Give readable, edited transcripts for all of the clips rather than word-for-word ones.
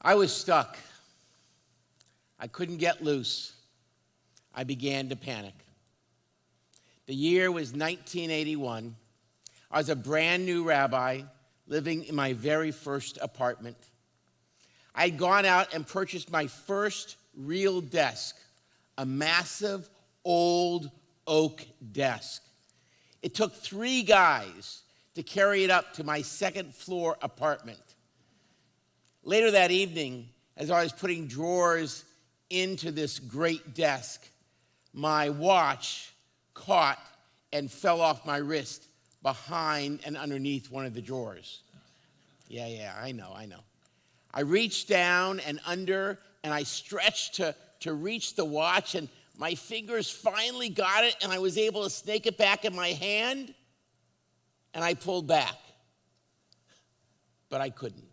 I was stuck. I couldn't get loose. I began to panic. The year was 1981. I was a brand new rabbi living in my very first apartment. I had gone out and purchased my first real desk, a massive old oak desk. It took 3 guys to carry it up to my second floor apartment. Later that evening, as I was putting drawers into this great desk, my watch caught and fell off my wrist behind and underneath one of the drawers. Yeah, I know. I reached down and under, and I stretched to reach the watch, and my fingers finally got it, and I was able to snake it back in my hand, and I pulled back. But I couldn't.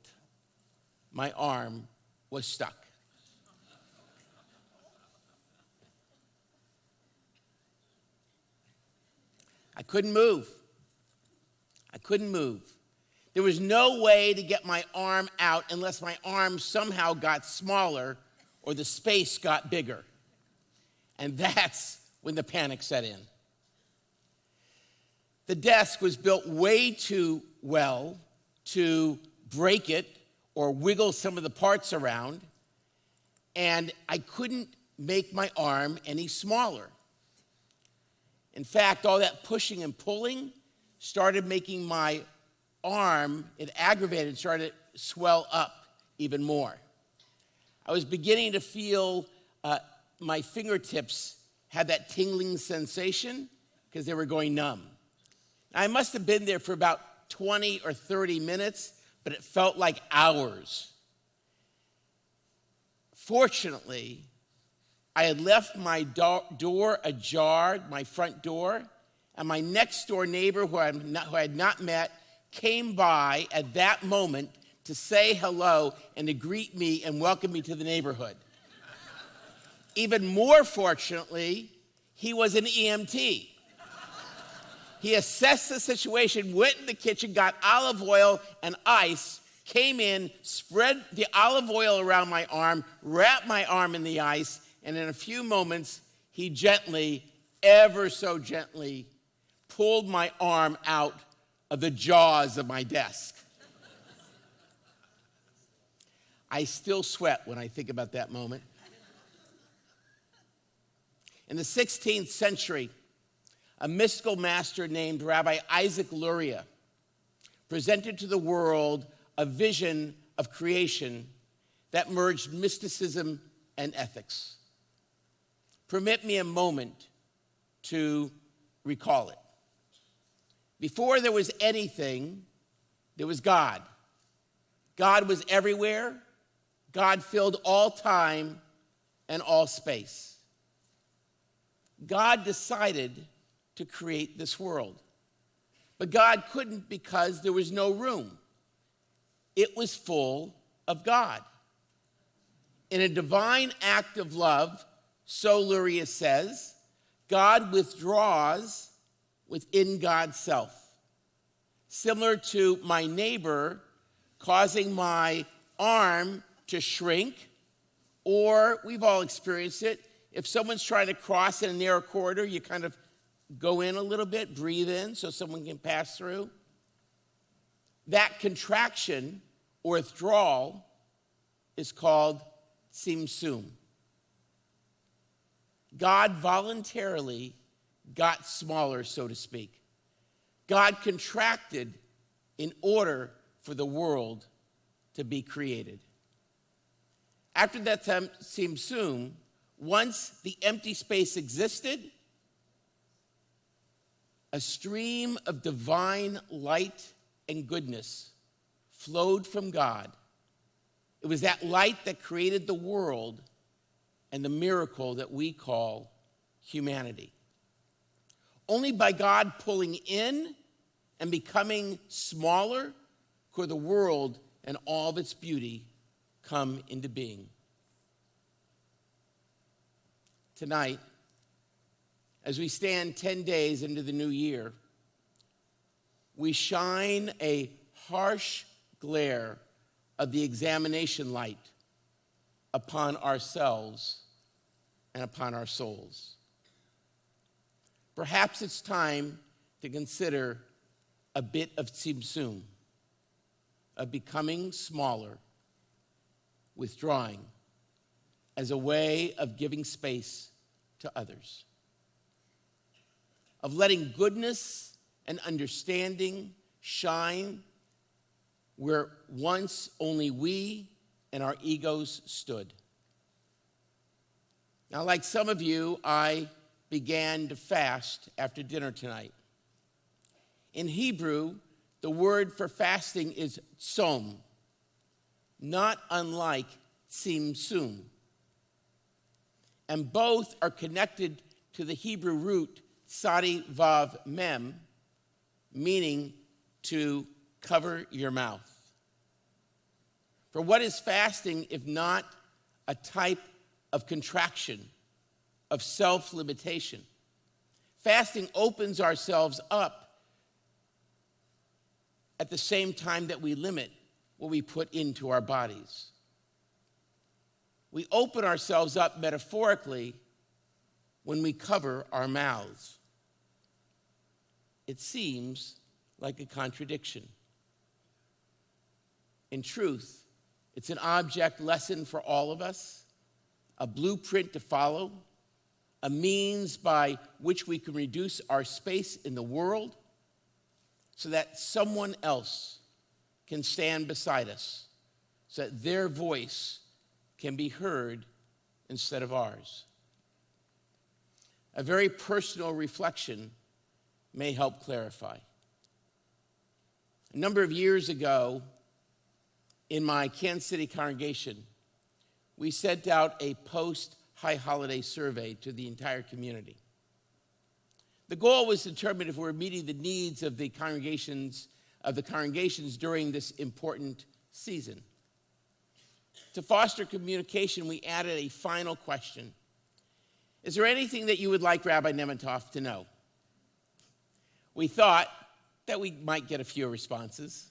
My arm was stuck. I couldn't move. There was no way to get my arm out unless my arm somehow got smaller or the space got bigger. And that's when the panic set in. The desk was built way too well to break it or wiggle some of the parts around, and I couldn't make my arm any smaller. In fact, all that pushing and pulling started making my arm, it aggravated and started to swell up even more. I was beginning to feel my fingertips had that tingling sensation because they were going numb. I must have been there for about 20 or 30 minutes, but it felt like hours. Fortunately, I had left my door ajar, my front door, and my next door neighbor who I had not met came by at that moment to say hello and to greet me and welcome me to the neighborhood. Even more fortunately, he was an EMT. He assessed the situation, went in the kitchen, got olive oil and ice, came in, spread the olive oil around my arm, wrapped my arm in the ice, and in a few moments, he gently, ever so gently, pulled my arm out of the jaws of my desk. I still sweat when I think about that moment. In the 16th century, a mystical master named Rabbi Isaac Luria presented to the world a vision of creation that merged mysticism and ethics. Permit me a moment to recall it. Before there was anything, there was God. God was everywhere. God filled all time and all space. God decided to create this world. But God couldn't because there was no room. It was full of God. In a divine act of love, so Luria says, God withdraws within God's self. Similar to my neighbor causing my arm to shrink, or we've all experienced it, if someone's trying to cross in a narrow corridor, you kind of go in a little bit, breathe in so someone can pass through. That contraction or withdrawal is called tzimtzum. God voluntarily got smaller, so to speak. God contracted in order for the world to be created. After that tzimtzum, once the empty space existed, a stream of divine light and goodness flowed from God. It was that light that created the world and the miracle that we call humanity. Only by God pulling in and becoming smaller could the world and all of its beauty come into being. Tonight, as we stand 10 days into the new year, we shine a harsh glare of the examination light upon ourselves and upon our souls. Perhaps it's time to consider a bit of tzimtzum, of becoming smaller, withdrawing, as a way of giving space to others, of letting goodness and understanding shine where once only we and our egos stood. Now, like some of you, I began to fast after dinner tonight. In Hebrew, the word for fasting is tzom, not unlike tzimtzum. And both are connected to the Hebrew root tsadi vav mem, meaning to cover your mouth. For what is fasting if not a type of contraction, of self-limitation? Fasting opens ourselves up at the same time that we limit what we put into our bodies. We open ourselves up metaphorically when we cover our mouths. It seems like a contradiction. In truth, it's an object lesson for all of us, a blueprint to follow, a means by which we can reduce our space in the world so that someone else can stand beside us, so that their voice can be heard instead of ours. A very personal reflection may help clarify. A number of years ago, in my Kansas City congregation, we sent out a post-high holiday survey to the entire community. The goal was to determine if we're meeting the needs of the congregations during this important season. To foster communication, we added a final question. Is there anything that you would like Rabbi Nemitoff to know? We thought that we might get a few responses.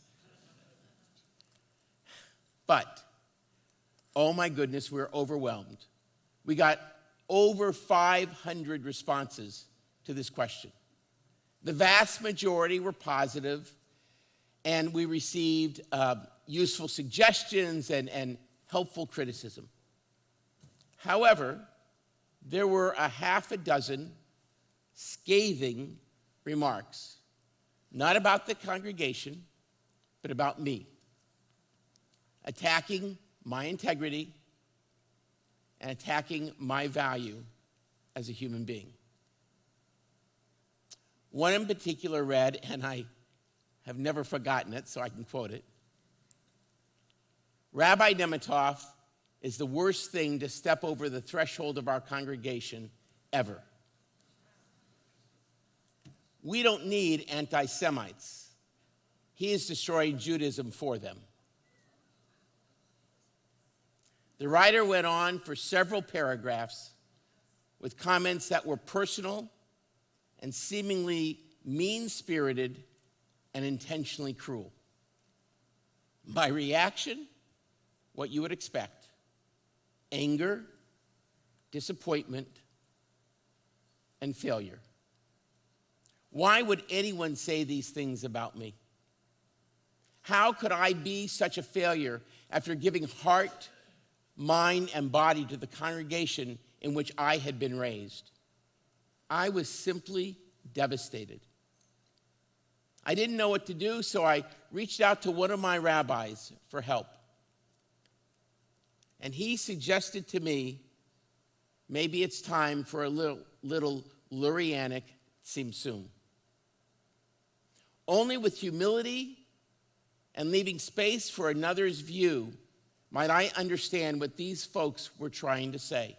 But, oh my goodness, we're overwhelmed. We got over 500 responses to this question. The vast majority were positive, and we received useful suggestions and helpful criticism. However, there were a half a dozen scathing remarks, not about the congregation, but about me, attacking my integrity and attacking my value as a human being. One in particular read, and I have never forgotten it, so I can quote it. Rabbi Nemitoff is the worst thing to step over the threshold of our congregation ever. We don't need anti-Semites. He is destroying Judaism for them. The writer went on for several paragraphs with comments that were personal and seemingly mean-spirited and intentionally cruel. My reaction, what you would expect: anger, disappointment, and failure. Why would anyone say these things about me? How could I be such a failure after giving heart, mind, and body to the congregation in which I had been raised? I was simply devastated. I didn't know what to do, so I reached out to one of my rabbis for help. And he suggested to me, maybe it's time for a little Lurianic tzimtzum. Only with humility and leaving space for another's view might I understand what these folks were trying to say.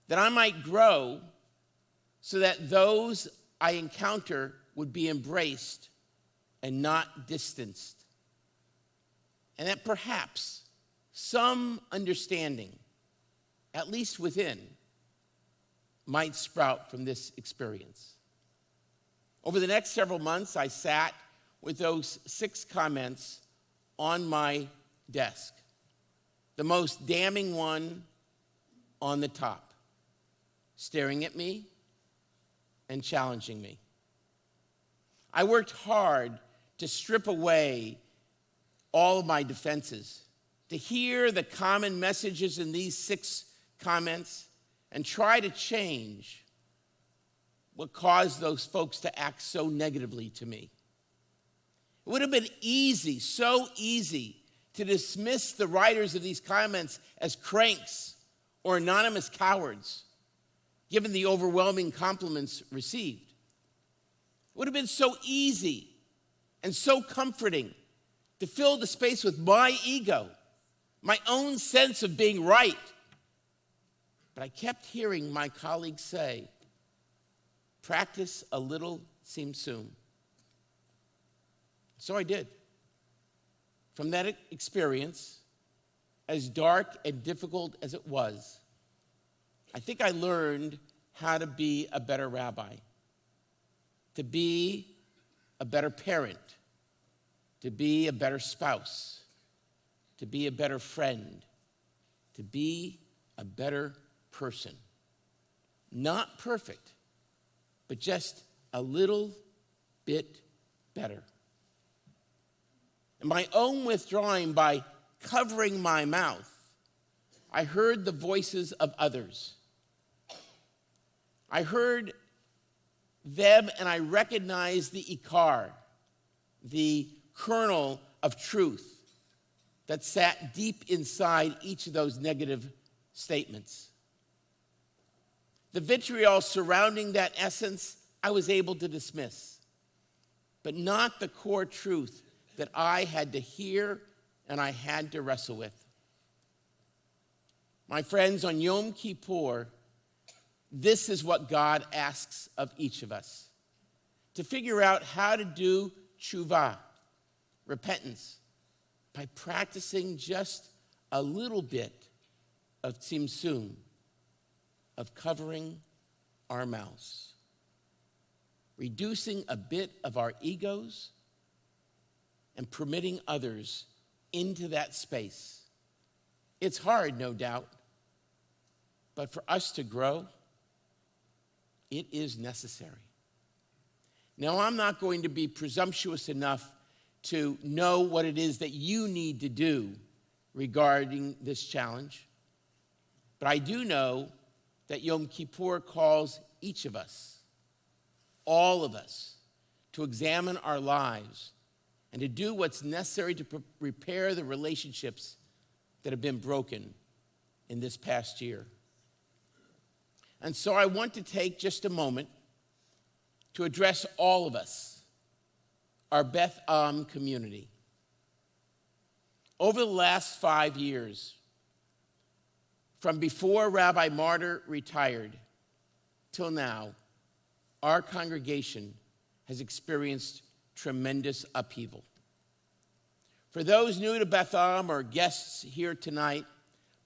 That I might grow so that those I encounter would be embraced and not distanced. And that perhaps some understanding, at least within, might sprout from this experience. Over the next several months, I sat with those 6 comments on my desk. the most damning one on the top, staring at me and challenging me. I worked hard to strip away all of my defenses, to hear the common messages in these 6 comments and try to change what caused those folks to act so negatively to me. It would have been easy, so easy, to dismiss the writers of these comments as cranks or anonymous cowards, given the overwhelming compliments received. It would have been so easy and so comforting to fill the space with my ego, my own sense of being right. But I kept hearing my colleagues say, practice a little tzimtzum. So I did. From that experience, as dark and difficult as it was, I think I learned how to be a better rabbi, to be a better parent, to be a better spouse, to be a better friend, to be a better person. Not perfect, but just a little bit better. In my own withdrawing, by covering my mouth, I heard the voices of others. I heard them and I recognized the ikar, the kernel of truth that sat deep inside each of those negative statements. The vitriol surrounding that essence I was able to dismiss, but not the core truth that I had to hear and I had to wrestle with. My friends, on Yom Kippur, this is what God asks of each of us: to figure out how to do tshuva, repentance, by practicing just a little bit of tzimtzum, of covering our mouths, reducing a bit of our egos, and permitting others into that space. It's hard, no doubt, but for us to grow, it is necessary. Now, I'm not going to be presumptuous enough to know what it is that you need to do regarding this challenge, but I do know that Yom Kippur calls each of us, all of us, to examine our lives and to do what's necessary to repair the relationships that have been broken in this past year. And so I want to take just a moment to address all of us, our Beth Am community. Over the last 5 years, from before Rabbi Martyr retired till now, our congregation has experienced tremendous upheaval. For those new to Beth Am or guests here tonight,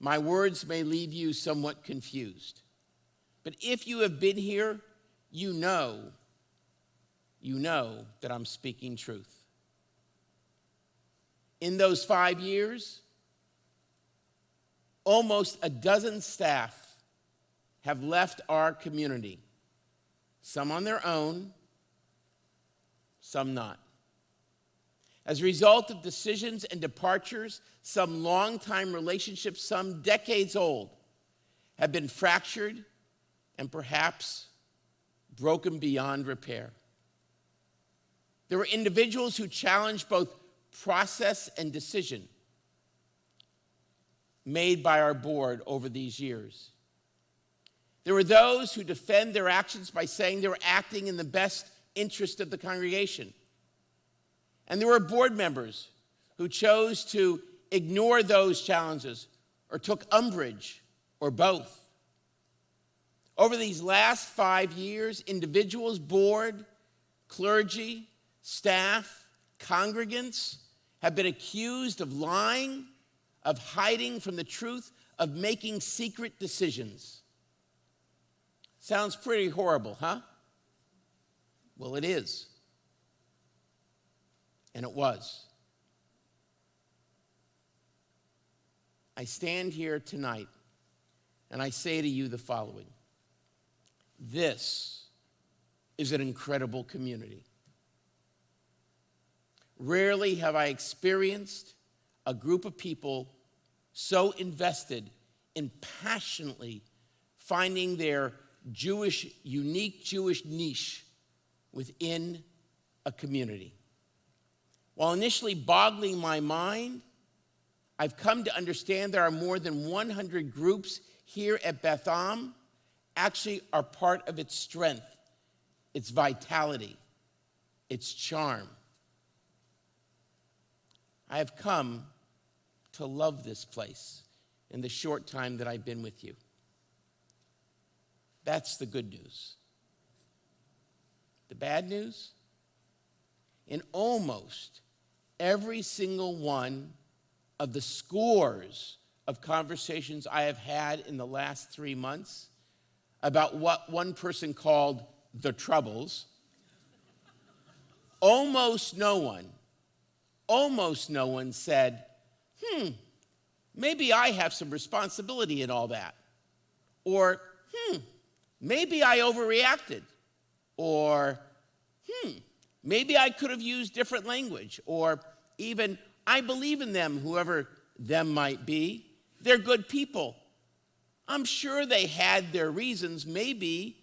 my words may leave you somewhat confused. But if you have been here, you know that I'm speaking truth. In those 5 years, almost a dozen staff have left our community, some on their own, some not. As a result of decisions and departures, some long-time relationships, some decades old, have been fractured and perhaps broken beyond repair. There were individuals who challenged both process and decision made by our board over these years. There were those who defend their actions by saying they were acting in the best interest of the congregation. And there were board members who chose to ignore those challenges or took umbrage or both. Over these last 5 years, individuals, board, clergy, staff, congregants have been accused of lying, of hiding from the truth, of making secret decisions. Sounds pretty horrible, huh? Well, it is. And it was. I stand here tonight and I say to you the following. This is an incredible community. Rarely have I experienced a group of people so invested in passionately finding their unique Jewish niche within a community. While initially boggling my mind, I've come to understand there are more than 100 groups here at Beth Am actually are part of its strength, its vitality, its charm. I have come to love this place in the short time that I've been with you. That's the good news. The bad news? In almost every single one of the scores of conversations I have had in the last 3 months about what one person called the troubles, almost no one said, maybe I have some responsibility in all that. Or, maybe I overreacted. Or, maybe I could have used different language. Or even, I believe in them, whoever them might be. They're good people. I'm sure they had their reasons. Maybe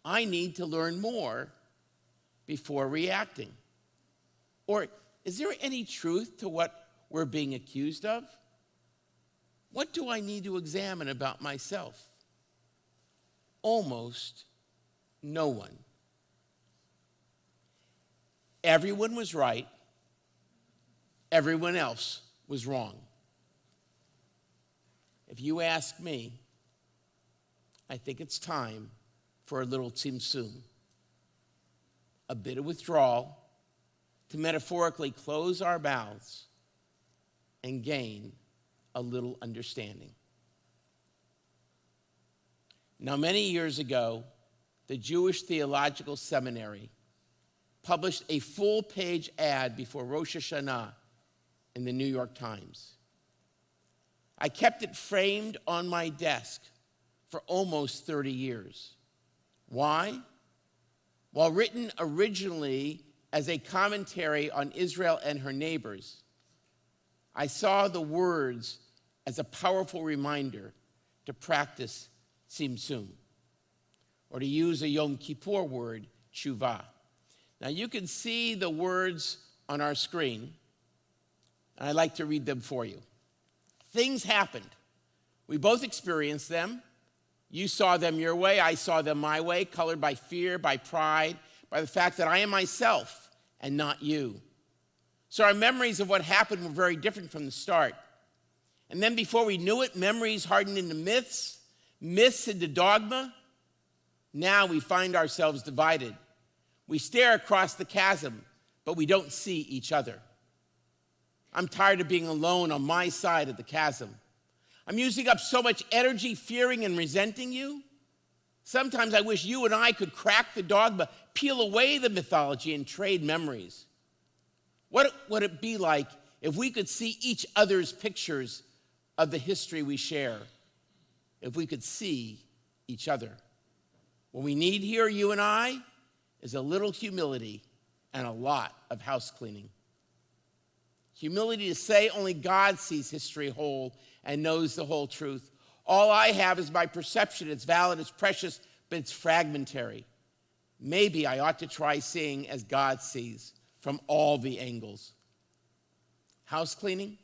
I need to learn more before reacting. Or is there any truth to what we're being accused of? What do I need to examine about myself? Almost no one. Everyone was right. Everyone else was wrong. If you ask me, I think it's time for a little tzimtzum, a bit of withdrawal, to metaphorically close our mouths and gain a little understanding. Now, many years ago, the Jewish Theological Seminary published a full-page ad before Rosh Hashanah in the New York Times. I kept it framed on my desk for almost 30 years. Why? While written originally as a commentary on Israel and her neighbors, I saw the words as a powerful reminder to practice tzimtzum, or to use a Yom Kippur word, tshuva. Now you can see the words on our screen, and I'd like to read them for you. Things happened. We both experienced them. You saw them your way, I saw them my way, colored by fear, by pride, by the fact that I am myself and not you. So our memories of what happened were very different from the start. And then before we knew it, memories hardened into myths, myths into dogma. Now we find ourselves divided. We stare across the chasm, but we don't see each other. I'm tired of being alone on my side of the chasm. I'm using up so much energy fearing and resenting you. Sometimes I wish you and I could crack the dogma, peel away the mythology, and trade memories. What would it be like if we could see each other's pictures of the history we share? If we could see each other. What we need here, you and I, is a little humility and a lot of house cleaning. Humility to say only God sees history whole and knows the whole truth. All I have is my perception. It's valid, it's precious, but it's fragmentary. Maybe I ought to try seeing as God sees from all the angles. House cleaning?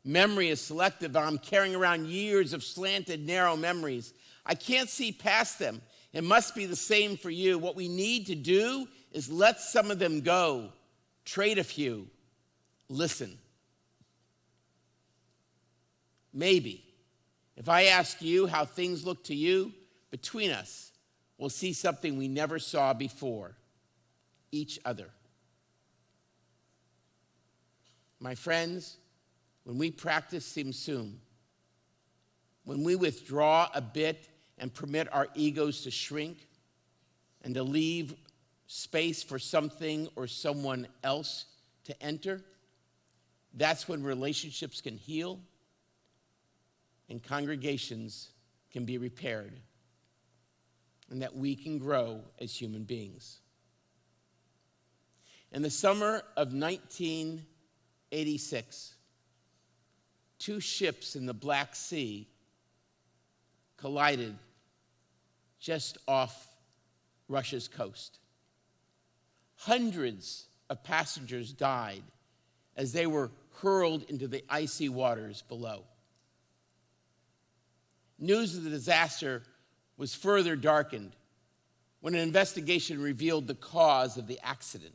Memory is selective. I'm carrying around years of slanted, narrow memories. I can't see past them. It must be the same for you. What we need to do is let some of them go, trade a few, listen. Maybe, if I ask you how things look to you, between us, we'll see something we never saw before, each other. My friends, when we practice tzimtzum, when we withdraw a bit and permit our egos to shrink and to leave space for something or someone else to enter, that's when relationships can heal. and congregations can be repaired, and that we can grow as human beings. In the summer of 1986, 2 ships in the Black Sea collided just off Russia's coast. Hundreds of passengers died as they were hurled into the icy waters below. News of the disaster was further darkened when an investigation revealed the cause of the accident.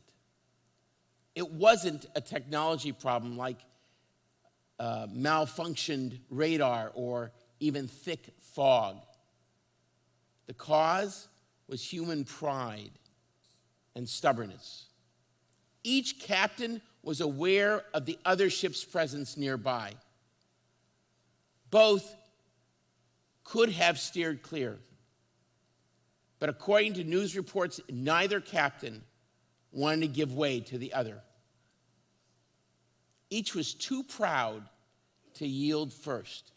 It wasn't a technology problem like malfunctioned radar or even thick fog. The cause was human pride and stubbornness. Each captain was aware of the other ship's presence nearby. Both could have steered clear, but according to news reports, neither captain wanted to give way to the other. Each was too proud to yield first.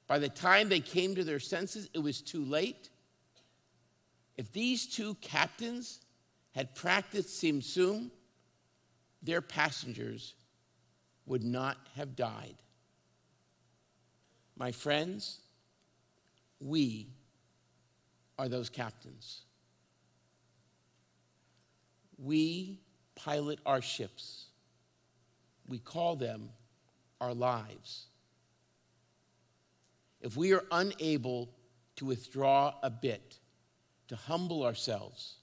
By the time they came to their senses, it was too late. If these 2 captains had practiced Tzimtzum, their passengers would not have died. My friends, we are those captains. We pilot our ships. We call them our lives. If we are unable to withdraw a bit, to humble ourselves,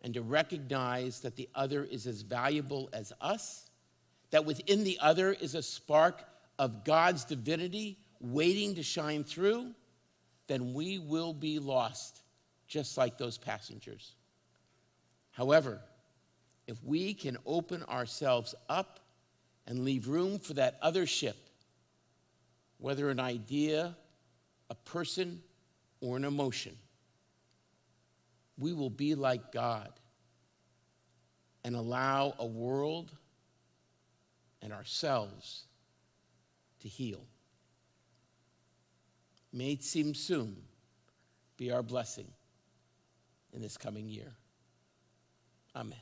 and to recognize that the other is as valuable as us, that within the other is a spark of God's divinity waiting to shine through, then we will be lost, just like those passengers. However, if we can open ourselves up and leave room for that other ship, whether an idea, a person, or an emotion, we will be like God and allow a world and ourselves to heal. May Tzimtzum be our blessing in this coming year. Amen.